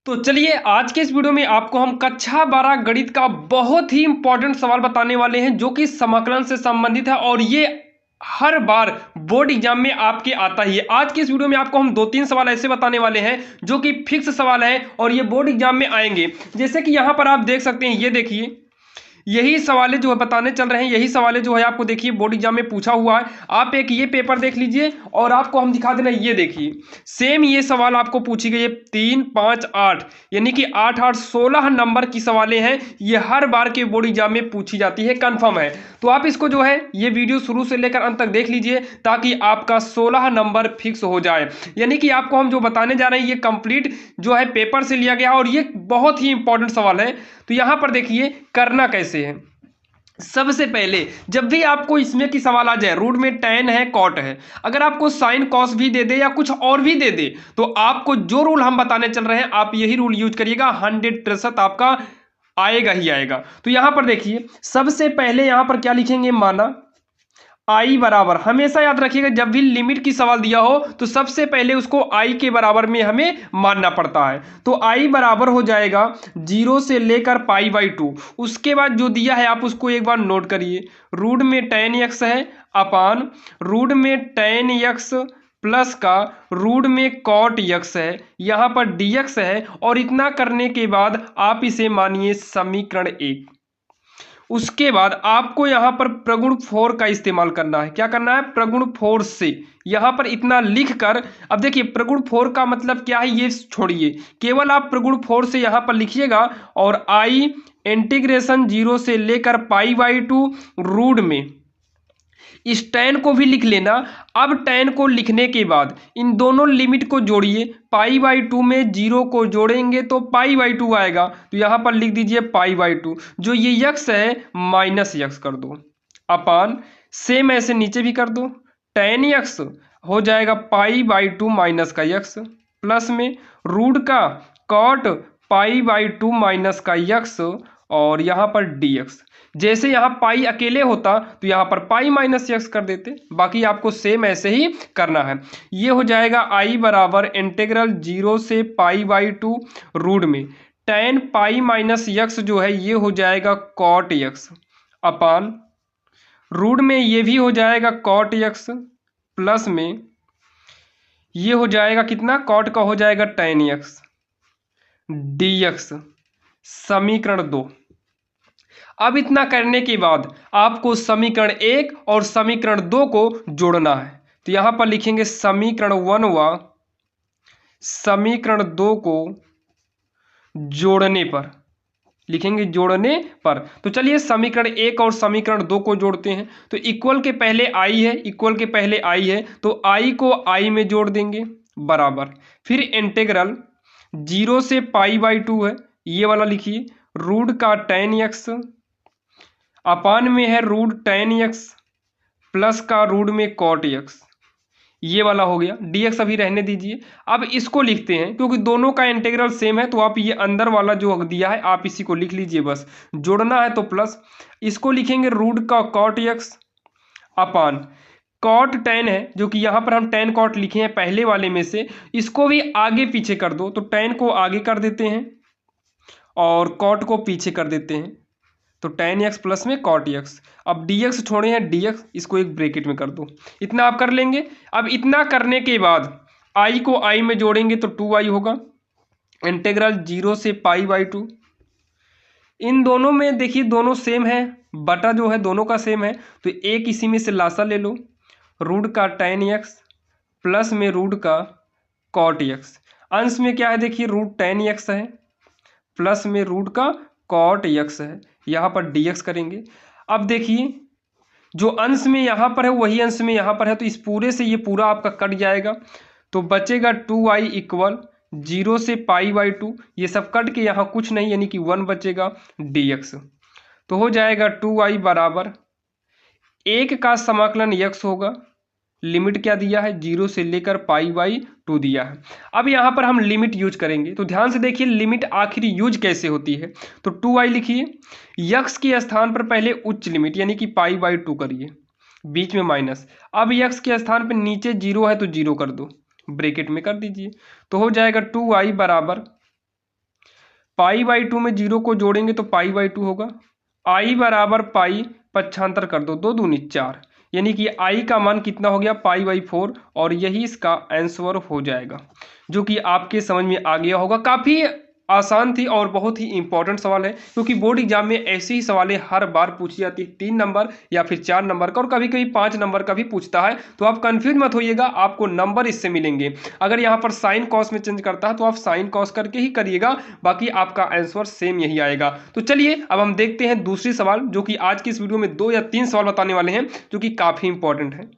तो चलिए आज के इस वीडियो में आपको हम कक्षा 12 गणित का बहुत ही इंपॉर्टेंट सवाल बताने वाले हैं जो कि समाकलन से संबंधित है और ये हर बार बोर्ड एग्जाम में आपके आता ही है। आज के इस वीडियो में आपको हम दो तीन सवाल ऐसे बताने वाले हैं जो कि फिक्स सवाल है और ये बोर्ड एग्जाम में आएंगे। जैसे कि यहाँ पर आप देख सकते हैं, ये देखिए यही सवाल जो है बताने चल रहे हैं, यही सवाल जो है आपको देखिए बोर्ड एग्जाम में पूछा हुआ है। आप एक ये पेपर देख लीजिए और आपको हम दिखा देना, ये देखिए सेम ये सवाल आपको पूछी गई है 3, 5, 8 यानी कि 8, 8, 16 नंबर की सवालें हैं। ये हर बार के बोर्ड एग्जाम में पूछी जाती है, कंफर्म है। तो आप इसको जो है ये वीडियो शुरू से लेकर अंत तक देख लीजिए ताकि आपका 16 नंबर फिक्स हो जाए। यानी कि आपको हम जो बताने जा रहे हैं ये कंप्लीट जो है पेपर से लिया गया और ये बहुत ही इंपॉर्टेंट सवाल है। तो यहां पर देखिए करना कैसे है। सबसे पहले जब भी आपको इसमें की सवाल आ जाए, रूट में tan है कॉट है, अगर आपको साइन कॉस भी दे दे या कुछ और भी दे दे तो आपको जो रूल हम बताने चल रहे हैं आप यही रूल यूज करिएगा, 100% आपका आएगा ही आएगा। तो यहां पर देखिए सबसे पहले यहां पर क्या लिखेंगे, माना आई बराबर, हमेशा याद रखिएगा जब भी लिमिट की सवाल दिया हो तो सबसे पहले उसको आई के बराबर में हमें मानना पड़ता है। तो आई बराबर हो जाएगा 0 से लेकर π/2। उसके बाद जो दिया है आप उसको एक बार नोट करिए, रूट में tan x है अपान रूट में tan x प्लस का रूट में cot x है, यहाँ पर dx है और इतना करने के बाद आप इसे मानिए समीकरण 1। उसके बाद आपको यहां पर प्रगुण 4 का इस्तेमाल करना है। क्या करना है, प्रगुण 4 से यहां पर इतना लिखकर, अब देखिए प्रगुण 4 का मतलब क्या है ये छोड़िए, केवल आप प्रगुण 4 से यहां पर लिखिएगा और आई इंटीग्रेशन 0 से लेकर π/2 रूट में इस tan को भी लिख लेना। अब tan को लिखने के बाद इन दोनों लिमिट को जोड़िए, π/2 में 0 को जोड़ेंगे तो π/2 आएगा। तो यहां पर लिख दीजिए π/2, जो ये x है माइनस x कर दो अपान, सेम ऐसे नीचे भी कर दो, tan x हो जाएगा π/2 माइनस का x प्लस में रूट का cot π/2 माइनस का x और यहाँ पर dx। जैसे यहाँ पाई अकेले होता तो यहाँ पर पाई माइनस एक्स कर देते, बाकी आपको सेम ऐसे ही करना है। ये हो जाएगा आई बराबर इंटीग्रल 0 से π/2 रूट में tan पाई माइनस एक्स जो है ये हो जाएगा cot x अपान रूट में ये भी हो जाएगा cot x प्लस में ये हो जाएगा कितना, cot का हो जाएगा tan x dx, समीकरण 2। अब इतना करने के बाद आपको समीकरण 1 और समीकरण 2 को जोड़ना है। तो यहां पर लिखेंगे समीकरण 1 व समीकरण 2 को जोड़ने पर, लिखेंगे जोड़ने पर। तो चलिए समीकरण 1 और समीकरण 2 को जोड़ते हैं। तो इक्वल के पहले आई है, इक्वल के पहले आई है तो आई को आई में जोड़ देंगे बराबर, फिर इंटीग्रल 0 से π/2 है ये वाला लिखिए, रूट का tan x अपान में है रूट tan x प्लस का रूट में cot x, ये वाला हो गया। dx अभी रहने दीजिए। अब इसको लिखते हैं क्योंकि दोनों का इंटीग्रल सेम है तो आप ये अंदर वाला जो दिया है आप इसी को लिख लीजिए, बस जोड़ना है तो प्लस, इसको लिखेंगे रूट का cot x अपान cot tan है जो कि यहाँ पर हम tan cot लिखे हैं पहले वाले में से, इसको भी आगे पीछे कर दो तो tan को आगे कर देते हैं और cot को पीछे कर देते हैं, तो tan x प्लस में cot x। अब dx छोड़े हैं dx, इसको एक ब्रैकेट में कर दो, इतना आप कर लेंगे। अब इतना करने के बाद i को i में जोड़ेंगे तो 2i होगा, इंटीग्रल 0 से π/2। इन दोनों में देखिए दोनों सेम है, बटा जो है दोनों का सेम है तो एक इसी में से लासा ले लो, रूट का tan x प्लस में रूट का cot x। अंश में क्या है देखिए रूट tan x है प्लस में रूट का cot x है, यहाँ पर dx करेंगे। अब देखिए जो अंश में यहाँ पर है वही अंश में यहाँ पर है तो इस पूरे से ये पूरा आपका कट जाएगा तो बचेगा 2i इक्वल 0 से π/2, ये सब कट के यहाँ कुछ नहीं यानी कि 1 बचेगा dx। तो हो जाएगा 2i बराबर 1 का समाकलन x होगा, लिमिट क्या दिया है 0 से लेकर π/2 दिया है। अब यहाँ पर हम लिमिट यूज करेंगे तो ध्यान से देखिए लिमिट आखिर यूज कैसे होती है। तो 2i लिखिए, x के स्थान पर पहले उच्च लिमिट यानी कि π/2 करिए, बीच में माइनस, अब x के स्थान पर नीचे 0 है तो 0 कर दो, ब्रैकेट में कर दीजिए। तो हो जाएगा 2i बराबर पाई बाई 2 में 0 को जोड़ेंगे तो पाई बाई 2 होगा। आई बराबर पाई, पक्षांतर कर दो, 2 दूनी 4, यानी कि आई का मान कितना हो गया, पाई बाई 4, और यही इसका आंसर हो जाएगा, जो कि आपके समझ में आ गया होगा। काफ़ी आसान थी और बहुत ही इंपॉर्टेंट सवाल है, क्योंकि बोर्ड एग्जाम में ऐसी ही सवालें हर बार पूछी जाती है, 3 नंबर या फिर 4 नंबर का, और कभी कभी 5 नंबर का भी पूछता है। तो आप कंफ्यूज मत होइएगा, आपको नंबर इससे मिलेंगे। अगर यहाँ पर साइन कॉस में चेंज करता है तो आप साइन कॉस करके ही करिएगा, बाकी आपका आंसर सेम यही आएगा। तो चलिए अब हम देखते हैं दूसरी सवाल, जो कि आज की इस वीडियो में 2 या 3 सवाल बताने वाले हैं, जो कि काफ़ी इंपॉर्टेंट है।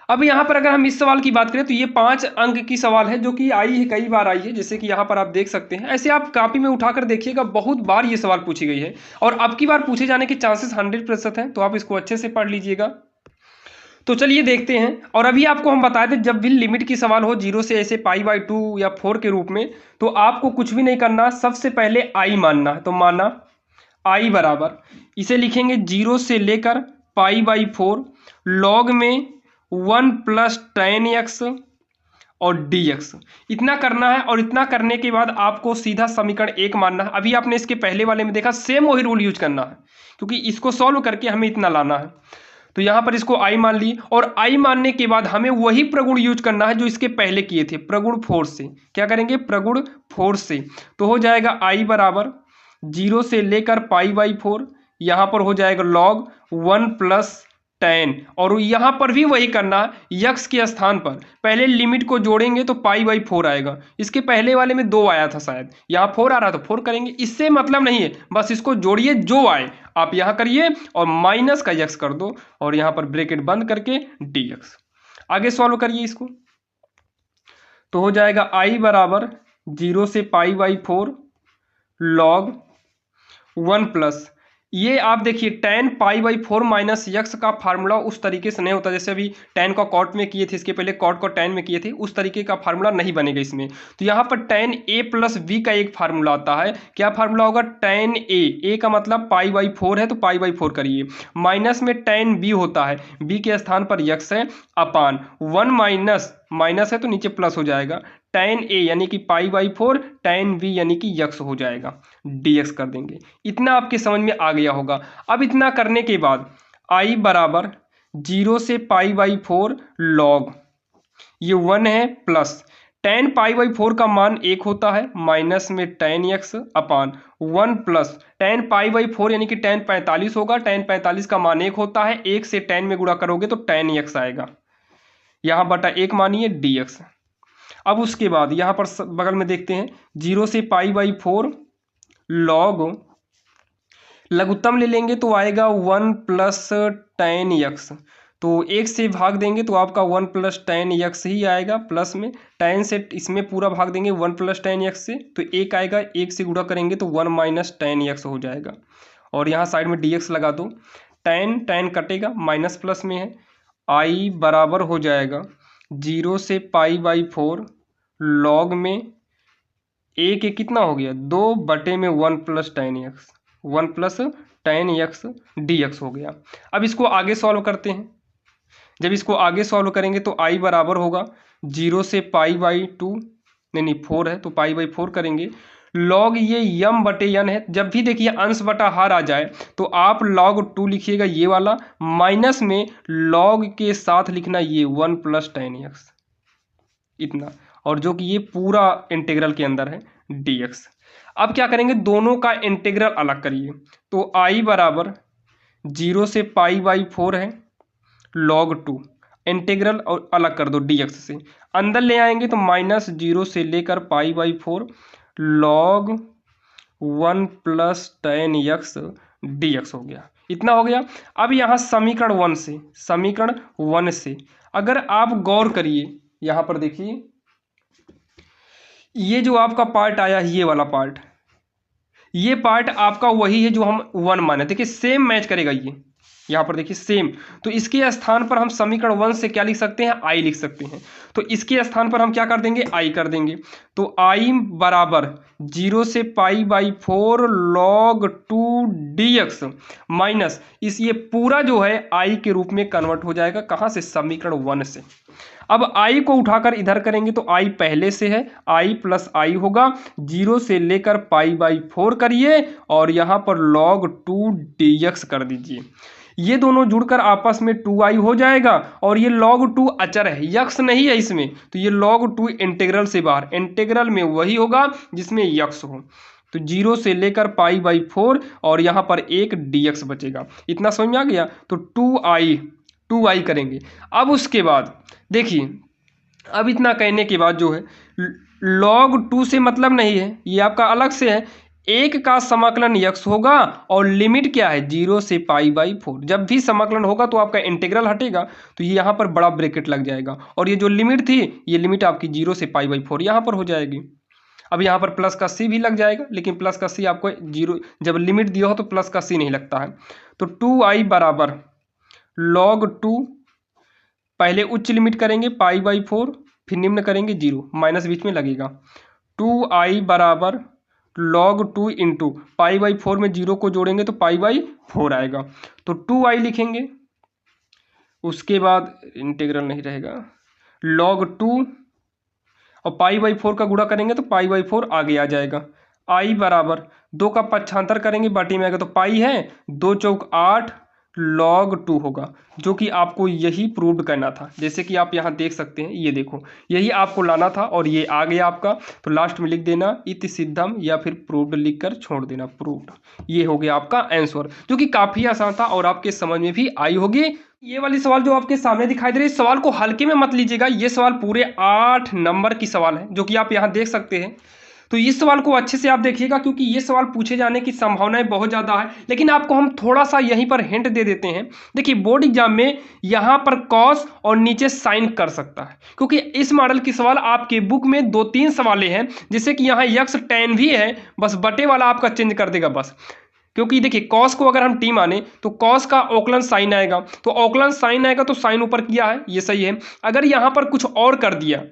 अब यहाँ पर अगर हम इस सवाल की बात करें तो ये 5 अंक की सवाल है, जो कि आई है, कई बार आई है, जैसे कि यहाँ पर आप देख सकते हैं। ऐसे आप कॉपी में उठाकर देखिएगा, बहुत बार ये सवाल पूछी गई है और अब की बार पूछे जाने के चांसेस 100% हैं, तो आप इसको अच्छे से पढ़ लीजिएगा। तो चलिए देखते हैं। और अभी आपको हम बताए थे, जब भी लिमिट की सवाल हो 0 से ऐसे पाई बाई 2 या 4 के रूप में, तो आपको कुछ भी नहीं करना, सबसे पहले आई मानना है। तो माना आई बराबर, इसे लिखेंगे 0 से लेकर पाई बाई 4 लॉग में 1 प्लस tan x और dx, इतना करना है। और इतना करने के बाद आपको सीधा समीकरण 1 मानना है। अभी आपने इसके पहले वाले में देखा, सेम वही रूल यूज करना है, क्योंकि इसको सॉल्व करके हमें इतना लाना है। तो यहाँ पर इसको आई मान ली, और आई मानने के बाद हमें वही प्रगुण यूज करना है जो इसके पहले किए थे, प्रगुण 4 से। क्या करेंगे, प्रगुण 4 से। तो हो जाएगा आई बराबर 0 से लेकर पाई बाई 4, यहाँ पर हो जाएगा लॉग 1 प्लस tan, और यहाँ पर भी वही करना है, यक्स के स्थान पर पहले लिमिट को जोड़ेंगे तो पाई बाई 4 आएगा। इसके पहले वाले में 2 आया था शायद, यहाँ 4 आ रहा तो 4 करेंगे, इससे मतलब नहीं है, बस इसको जोड़िए, जो आए आप यहाँ करिए और माइनस का यक्स कर दो, और यहाँ पर ब्रैकेट बंद करके dx। आगे सॉल्व करिए इसको, तो हो जाएगा आई बराबर 0 से पाई बाई 4 लॉग 1 प्लस, ये आप देखिए tan pi by 4 minus x का फार्मूला उस तरीके से नहीं होता, जैसे अभी tan का कॉट में किए थे, इसके पहले कॉट को tan में किए थे, उस तरीके का फार्मूला नहीं बनेगा इसमें। तो यहाँ पर tan a प्लस b का एक फार्मूला आता है। क्या फार्मूला होगा, tan a का मतलब पाई बाई 4 है तो पाई बाई 4 करिए, माइनस में tan b होता है, b के स्थान पर यक्स है, अपान 1 माइनस है तो नीचे प्लस हो जाएगा, tan a यानी कि पाई बाई 4, tan b यानी कि यक्स हो जाएगा, dx कर देंगे। इतना आपके समझ में आ गया होगा। अब इतना करने के बाद i बराबर 0 से पाई बाई 4 लॉग, ये 1 है, प्लस tan पाई बाई 4 का मान 1 होता है, माइनस में tan x upon 1 plus tan pi by 4 यानी कि tan 45 होगा, tan 45 का मान 1 होता है, 1 से tan में गुणा करोगे तो tan x आएगा, यहाँ बटा 1 मानिए dx। अब उसके बाद यहाँ पर बगल में देखते हैं, 0 से पाई बाई 4 लॉग, लघुत्तम ले लेंगे तो आएगा 1 प्लस tan x, तो 1 से भाग देंगे तो आपका 1 प्लस tan x ही आएगा, प्लस में tan से इसमें पूरा भाग देंगे 1 प्लस tan x से, तो 1 आएगा, 1 से गुणा करेंगे तो 1 माइनस tan x हो जाएगा, और यहाँ साइड में dx लगा दो, tan कटेगा, माइनस प्लस में है, i बराबर हो जाएगा 0 से पाई बाई 4 लॉग में 1 कितना हो गया, 2 बटे में 1 plus tan x, 1 plus tan x dx हो गया। अब इसको आगे सॉल्व करते हैं। जब इसको आगे सॉल्व करेंगे तो i बराबर होगा 0 से पाई बाई 2, नहीं 4 है तो पाई बाई 4 करेंगे, लॉग ये यम बटे यन है, जब भी देखिए अंश बटा हार आ जाए तो आप log 2 लिखिएगा ये वाला, माइनस में log के साथ लिखना ये 1 प्लस tan x, इतना, और जो कि ये पूरा इंटीग्रल के अंदर है dx। अब क्या करेंगे, दोनों का इंटीग्रल अलग करिए, तो i बराबर 0 से पाई बाई 4 है log 2, इंटीग्रल और अलग कर दो dx से, अंदर ले आएंगे तो माइनस 0 से लेकर pi by 4 log 1 plus tan x dx हो गया, इतना हो गया। अब यहाँ समीकरण 1 से अगर आप गौर करिए, यहाँ पर देखिए ये जो आपका पार्ट आया है, ये वाला पार्ट, ये पार्ट आपका वही है जो हम 1 माने, देखिए सेम मैच करेगा ये, यहाँ पर देखिए सेम। तो इसके स्थान पर हम समीकरण 1 से क्या लिख सकते हैं, आई लिख सकते हैं, तो इसके स्थान पर हम क्या कर देंगे, आई कर देंगे। तो आई बराबर 0 से pi by 4 log 2 dx minus इस, ये पूरा जो है आई के रूप में कन्वर्ट हो जाएगा, कहाँ से, समीकरण 1 से। अब आई को उठाकर इधर करेंगे तो आई पहले से है, आई प्लस आई होगा, 0 से लेकर π/4 करिए और यहाँ पर log 2 dx कर दीजिए। ये दोनों जुड़कर आपस में 2i हो जाएगा और ये log 2 अचर है, यक्स नहीं है इसमें, तो ये log 2 इंटीग्रल से बाहर, इंटीग्रल में वही होगा जिसमें यक्स हो। तो 0 से लेकर π/4 और यहाँ पर एक dx बचेगा। इतना समझ में आ गया? तो 2i करेंगे। अब उसके बाद देखिए, अब इतना कहने के बाद जो है log 2 से मतलब नहीं है, ये आपका अलग से है। एक का समाकलन यक्स होगा और लिमिट क्या है 0 से π/4। जब भी समाकलन होगा तो आपका इंटीग्रल हटेगा तो ये यहाँ पर बड़ा ब्रैकेट लग जाएगा और ये जो लिमिट थी ये लिमिट आपकी 0 से π/4 यहाँ पर हो जाएगी। अब यहाँ पर प्लस का सी भी लग जाएगा, लेकिन प्लस का सी आपको 0 जब लिमिट दिया हो तो प्लस का सी नहीं लगता है। तो 2i बराबर log 2, पहले उच्च लिमिट करेंगे π/4, फिर निम्न करेंगे 0, माइनस बीच में लगेगा। 2i बराबर log 2 इंटू π/4 में 0 को जोड़ेंगे तो π/4 आएगा, तो 2i लिखेंगे। उसके बाद इंटीग्रल नहीं रहेगा, log 2 और π/4 का गुणा करेंगे तो π/4 आगे आ जाएगा। i बराबर 2 का पक्षांतर करेंगे बाटी में आएगा तो पाई है, 2 चौक 8 log 2 होगा, जो कि आपको यही प्रूव करना था। जैसे कि आप यहाँ देख सकते हैं, ये देखो यही आपको लाना था और ये आ गया आपका। तो लास्ट में लिख देना इति सिद्धम या फिर प्रूव्ड लिखकर छोड़ देना प्रूव्ड। ये हो गया आपका आंसर, जो कि काफ़ी आसान था और आपके समझ में भी आई होगी। ये वाली सवाल जो आपके सामने दिखाई दे रही है, इस सवाल को हल्के में मत लीजिएगा। ये सवाल पूरे 8 नंबर की सवाल है, जो कि आप यहाँ देख सकते हैं। तो इस सवाल को अच्छे से आप देखिएगा, क्योंकि ये सवाल पूछे जाने की संभावनाएं बहुत ज़्यादा है। लेकिन आपको हम थोड़ा सा यहीं पर हिंट दे देते हैं। देखिए, बोर्ड एग्जाम में यहाँ पर कॉस और नीचे साइन कर सकता है, क्योंकि इस मॉडल की सवाल आपके बुक में 2-3 सवालें हैं, जैसे कि यहाँ यक्स tan भी है, बस बटे वाला आपका चेंज कर देगा बस। क्योंकि देखिए, कॉस को अगर हम टी माने तो कॉस का औकलन साइन आएगा, तो औकलन साइन आएगा तो साइन ऊपर किया है, ये सही है। अगर यहाँ पर कुछ और कर दिया,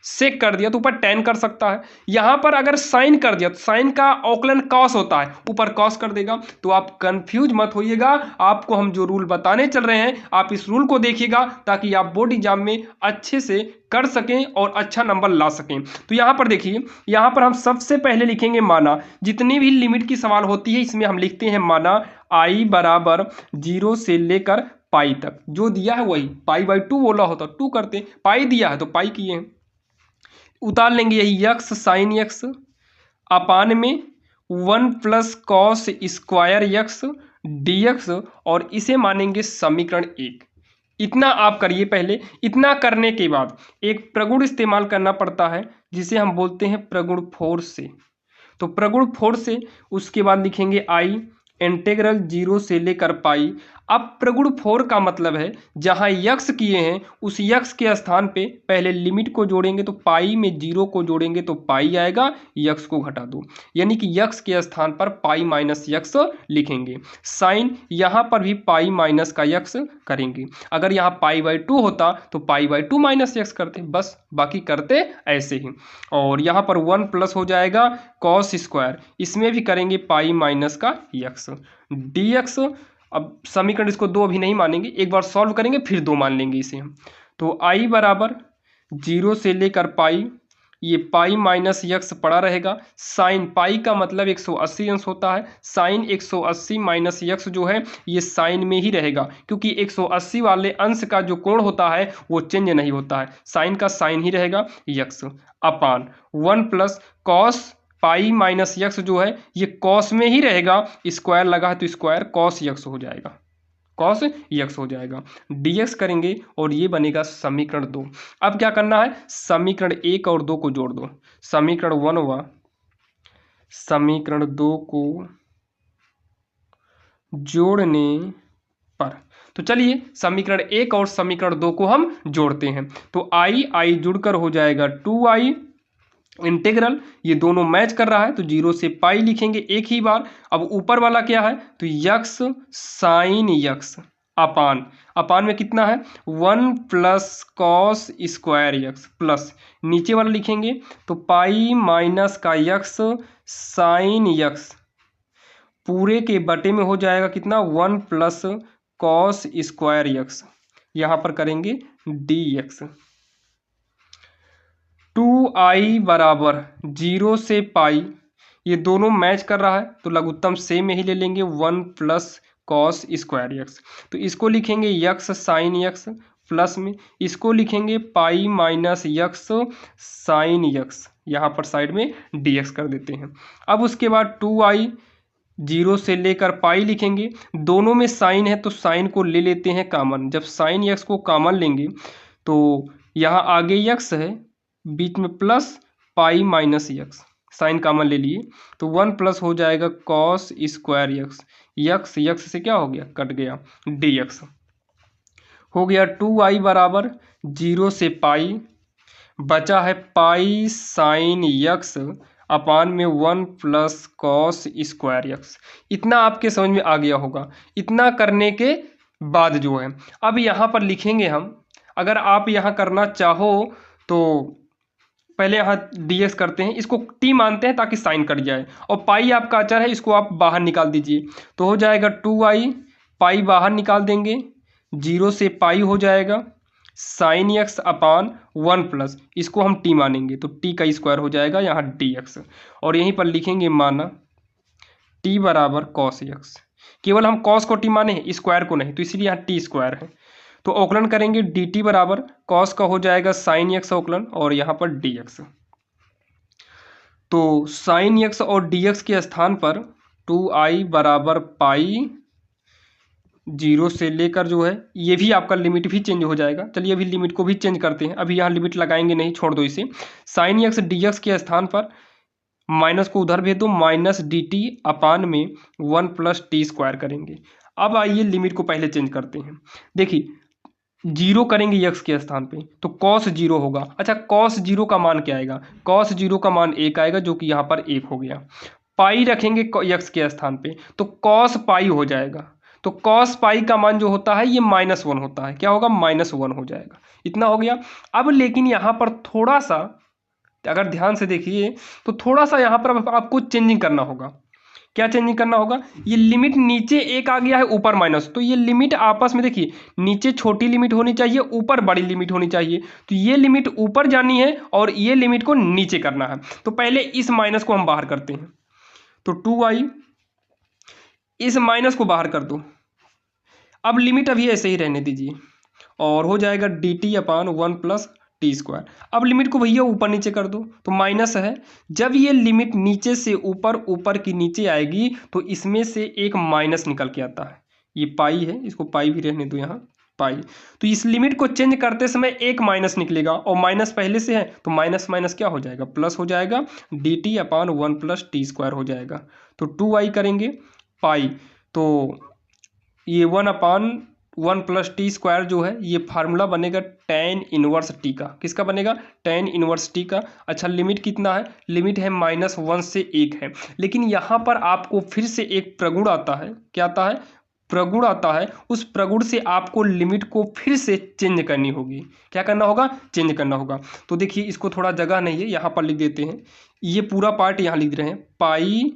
सेक कर दिया तो ऊपर tan कर सकता है। यहाँ पर अगर साइन कर दिया तो साइन का औकलन कॉस होता है, ऊपर कॉस कर देगा। तो आप कंफ्यूज मत होइएगा, आपको हम जो रूल बताने चल रहे हैं आप इस रूल को देखिएगा, ताकि आप बोर्ड एग्जाम में अच्छे से कर सकें और अच्छा नंबर ला सकें। तो यहाँ पर देखिए, यहाँ पर हम सबसे पहले लिखेंगे माना। जितनी भी लिमिट की सवाल होती है इसमें हम लिखते हैं माना i बराबर 0 से लेकर पाई तक। जो दिया है वही, π/2 बोला होता 2 करते, पाई दिया है तो पाई किए हैं। उतार लेंगे यही यक्स साइन यक्स अपान में 1 plus cos square x dx, और इसे मानेंगे समीकरण 1। इतना आप करिए पहले। इतना करने के बाद एक प्रगुण इस्तेमाल करना पड़ता है, जिसे हम बोलते हैं प्रगुण फोर्स से। तो प्रगुण फोर्स से उसके बाद लिखेंगे आई इंटीग्रल 0 से लेकर पाई। अब प्रगुण 4 का मतलब है जहां यक्स किए हैं उस यक्स के स्थान पे पहले लिमिट को जोड़ेंगे तो पाई में 0 को जोड़ेंगे तो पाई आएगा, यक्स को घटा दो, यानी कि यक्स के स्थान पर पाई माइनस यक्स लिखेंगे। साइन यहाँ पर भी पाई माइनस का यक्स करेंगे। अगर यहाँ π/2 होता तो π/2 माइनस यक्स करते, बस बाकी करते ऐसे ही। और यहाँ पर 1 प्लस हो जाएगा कॉस स्क्वायर, इसमें भी करेंगे पाई माइनस का यक्स dx। अब समीकरण इसको 2 अभी नहीं मानेंगे, एक बार सॉल्व करेंगे फिर 2 मान लेंगे इसे हम। तो i बराबर 0 से लेकर पाई, ये पाई माइनस यक्स पड़ा रहेगा। साइन पाई का मतलब 180 अंश होता है, साइन 180 माइनस यक्स जो है ये साइन में ही रहेगा, क्योंकि 180 वाले अंश का जो कोण होता है वो चेंज नहीं होता है, साइन का साइन ही रहेगा यक्स अपान 1 plus cos pi minus x जो है ये कॉस में ही रहेगा, स्क्वायर लगा है तो स्क्वायर कॉस यक्स हो जाएगा, कॉस यक्स हो जाएगा। dx करेंगे और ये बनेगा समीकरण 2। अब क्या करना है, समीकरण 1 और 2 को जोड़ दो। समीकरण 1 हुआ, समीकरण 2 को जोड़ने पर, तो चलिए समीकरण 1 और समीकरण 2 को हम जोड़ते हैं। तो आई जुड़कर हो जाएगा 2i इंटीग्रल, ये दोनों मैच कर रहा है तो 0 से पाई लिखेंगे एक ही बार। अब ऊपर वाला क्या है, तो यक्स साइन यक्स अपान में कितना है 1 plus cos square x, plus नीचे वाला लिखेंगे तो पाई माइनस का यक्स साइन यक्स पूरे के बटे में हो जाएगा कितना 1 प्लस कॉस स्क्वायर यक्स, यहाँ पर करेंगे dx। 2i बराबर 0 से पाई, ये दोनों मैच कर रहा है तो लघुत्तम सेम में ही ले लेंगे 1 प्लस कॉस स्क्वायर यक्स। तो इसको लिखेंगे यक्स साइन यक्स, प्लस में इसको लिखेंगे पाई माइनस यक्स साइन यक्स, यहाँ पर साइड में dx कर देते हैं। अब उसके बाद 2i 0 से लेकर पाई लिखेंगे, दोनों में साइन है तो साइन को ले लेते हैं कॉमन। जब साइन यक्स को कॉमन लेंगे तो यहाँ आगे यक्स है, बीच में plus pi minus x, sine common ले लिए तो 1 प्लस हो जाएगा cos square x, x x से क्या हो गया, कट गया, dx हो गया। 2i बराबर 0 से पाई, बचा है पाई साइन यक्स अपान में 1 प्लस कॉस स्क्वायर यक्स। इतना आपके समझ में आ गया होगा। इतना करने के बाद जो है अब यहाँ पर लिखेंगे हम, अगर आप यहाँ करना चाहो तो पहले यहाँ dx करते हैं, इसको t मानते हैं ताकि साइन कट जाए, और पाई आपका अचर है, इसको आप बाहर निकाल दीजिए तो हो जाएगा 2i, पाई बाहर निकाल देंगे 0 से पाई हो जाएगा साइन यक्स अपान 1 प्लस, इसको हम t मानेंगे तो t का स्क्वायर हो जाएगा यहाँ dx, और यहीं पर लिखेंगे माना t बराबर कॉस यक्स। केवल हम कॉस को t माने हैं, स्क्वायर को नहीं, तो इसीलिए यहाँ t स्क्वायर है। तो औकलन करेंगे dt बराबर कॉस का हो जाएगा साइन यक्स औकलन, और यहाँ पर dx। तो साइन यक्स और dx के स्थान पर 2i बराबर पाई 0 से लेकर जो है ये भी आपका लिमिट भी चेंज हो जाएगा। चलिए अभी लिमिट को भी चेंज करते हैं, अभी यहाँ लिमिट लगाएंगे नहीं, छोड़ दो इसे। साइन यक्स dx के स्थान पर माइनस को उधर भेज दो, माइनस dt अपान में 1 प्लस टी स्क्वायर करेंगे। अब आइए लिमिट को पहले चेंज करते हैं। देखिए 0 करेंगे यक्स के स्थान पे तो कॉस 0 होगा। अच्छा कॉस 0 का मान क्या आएगा, कॉस 0 का मान 1 आएगा, जो कि यहाँ पर 1 हो गया। पाई रखेंगे यक्स के स्थान पे तो कॉस पाई हो जाएगा, तो कॉस पाई का मान जो होता है ये -1 होता है, क्या होगा, -1 हो जाएगा। इतना हो गया। अब लेकिन यहाँ पर थोड़ा सा अगर ध्यान से देखिए तो थोड़ा सा यहाँ पर आपको चेंजिंग करना होगा। क्या चेंजिंग करना होगा, ये लिमिट नीचे 1 आ गया है, ऊपर माइनस, तो ये लिमिट आपस में देखिए नीचे छोटी लिमिट होनी चाहिए, ऊपर बड़ी लिमिट होनी चाहिए। तो ये लिमिट ऊपर जानी है और ये लिमिट को नीचे करना है। तो पहले इस माइनस को हम बाहर करते हैं, तो 2i इस माइनस को बाहर कर दो। अब लिमिट अभी ऐसे ही रहने दीजिए और हो जाएगा dt अपान 1 प्लस टी स्क्वायर। अब लिमिट को भैया ऊपर नीचे कर दो तो माइनस है, जब ये लिमिट नीचे से ऊपर, ऊपर की नीचे आएगी तो इसमें से एक माइनस निकल के आता है। ये पाई है, इसको पाई भी रहने दो यहाँ पाई। तो इस लिमिट को चेंज करते समय एक माइनस निकलेगा और माइनस पहले से है तो माइनस माइनस क्या हो जाएगा, प्लस हो जाएगा, dt अपान 1 प्लस टी स्क्वायर हो जाएगा। तो 2i करेंगे पाई, तो ये 1 अपान 1 प्लस टी स्क्वायर जो है ये फार्मूला बनेगा tan इनवर्स टी का। किसका बनेगा, tan इनवर्स टी का। अच्छा लिमिट कितना है, लिमिट है -1 से 1 है। लेकिन यहाँ पर आपको फिर से एक प्रगुण आता है, क्या आता है, प्रगुण आता है। उस प्रगुण से आपको लिमिट को फिर से चेंज करनी होगी। क्या करना होगा, चेंज करना होगा। तो देखिए इसको थोड़ा जगह नहीं है, यहाँ पर लिख देते हैं, ये पूरा पार्ट यहाँ लिख रहे हैं, पाई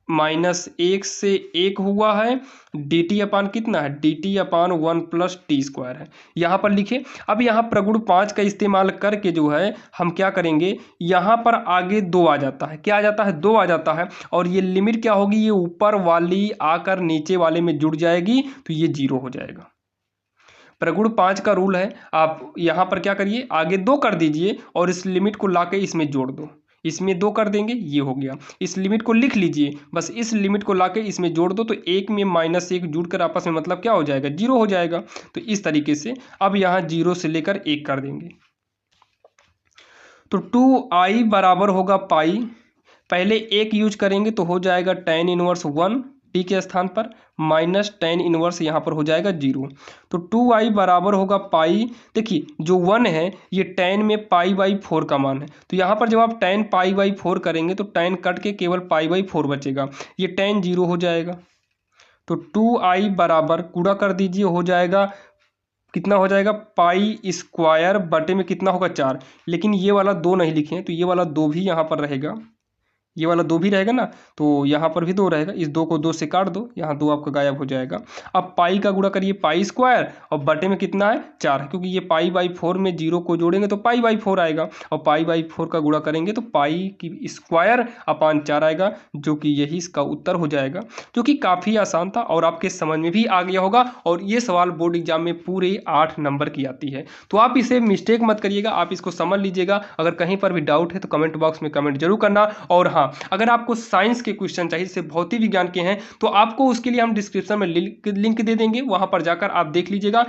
-1 से 1 हुआ है, dt अपान कितना है, dt अपान 1 प्लस टी स्क्वायर है, यहाँ पर लिखे। अब यहाँ प्रगुण 5 का इस्तेमाल करके जो है हम क्या करेंगे, यहाँ पर आगे 2 आ जाता है, क्या आ जाता है, 2 आ जाता है, और ये लिमिट क्या होगी, ये ऊपर वाली आकर नीचे वाले में जुड़ जाएगी तो ये 0 हो जाएगा। प्रगुण 5 का रूल है, आप यहाँ पर क्या करिए, आगे 2 कर दीजिए और इस लिमिट को लाके इसमें जोड़ दो, इसमें 2 कर देंगे, ये हो गया। इस लिमिट को लिख लीजिए, बस इस लिमिट को लाके इसमें जोड़ दो तो 1 में -1 जुड़कर आपस में मतलब क्या हो जाएगा, 0 हो जाएगा। तो इस तरीके से अब यहाँ 0 से लेकर 1 कर देंगे। तो 2i बराबर होगा पाई, पहले 1 यूज करेंगे तो हो जाएगा tan इनवर्स 1 टी के स्थान पर, माइनस tan इनवर्स यहाँ पर हो जाएगा 0। तो 2i बराबर होगा पाई, देखिए जो 1 है ये tan में π/4 का मान है, तो यहाँ पर जब आप tan π/4 करेंगे तो tan कट के केवल π/4 बचेगा, ये tan 0 हो जाएगा। तो 2i बराबर गुणा कर दीजिए, हो जाएगा कितना हो जाएगा, पाई स्क्वायर बटे में कितना होगा 4, लेकिन ये वाला 2 नहीं लिखे हैं तो ये वाला 2 भी यहाँ पर रहेगा, ये वाला 2 भी रहेगा ना, तो यहाँ पर भी 2 रहेगा, इस 2 को 2 से काट दो, यहाँ 2 आपका गायब हो जाएगा। अब पाई का गुणा करिए पाई स्क्वायर, और बटे में कितना है 4, क्योंकि ये पाई बाई 4 में 0 को जोड़ेंगे तो पाई बाई 4 आएगा, और पाई बाई 4 का गुणा करेंगे तो पाई की स्क्वायर अपान 4 आएगा, जो कि यही इसका उत्तर हो जाएगा, जो कि काफ़ी आसान था और आपके समझ में भी आ गया होगा। और ये सवाल बोर्ड एग्जाम में पूरे 8 नंबर की आती है, तो आप इसे मिस्टेक मत करिएगा, आप इसको समझ लीजिएगा। अगर कहीं पर भी डाउट है तो कमेंट बॉक्स में कमेंट जरूर करना। और हाँ, अगर आपको साइंस के क्वेश्चन चाहिए जैसे भौतिक विज्ञान के हैं, तो आपको उसके लिए हम डिस्क्रिप्शन में लिंक दे देंगे, वहां पर जाकर आप देख लीजिएगा।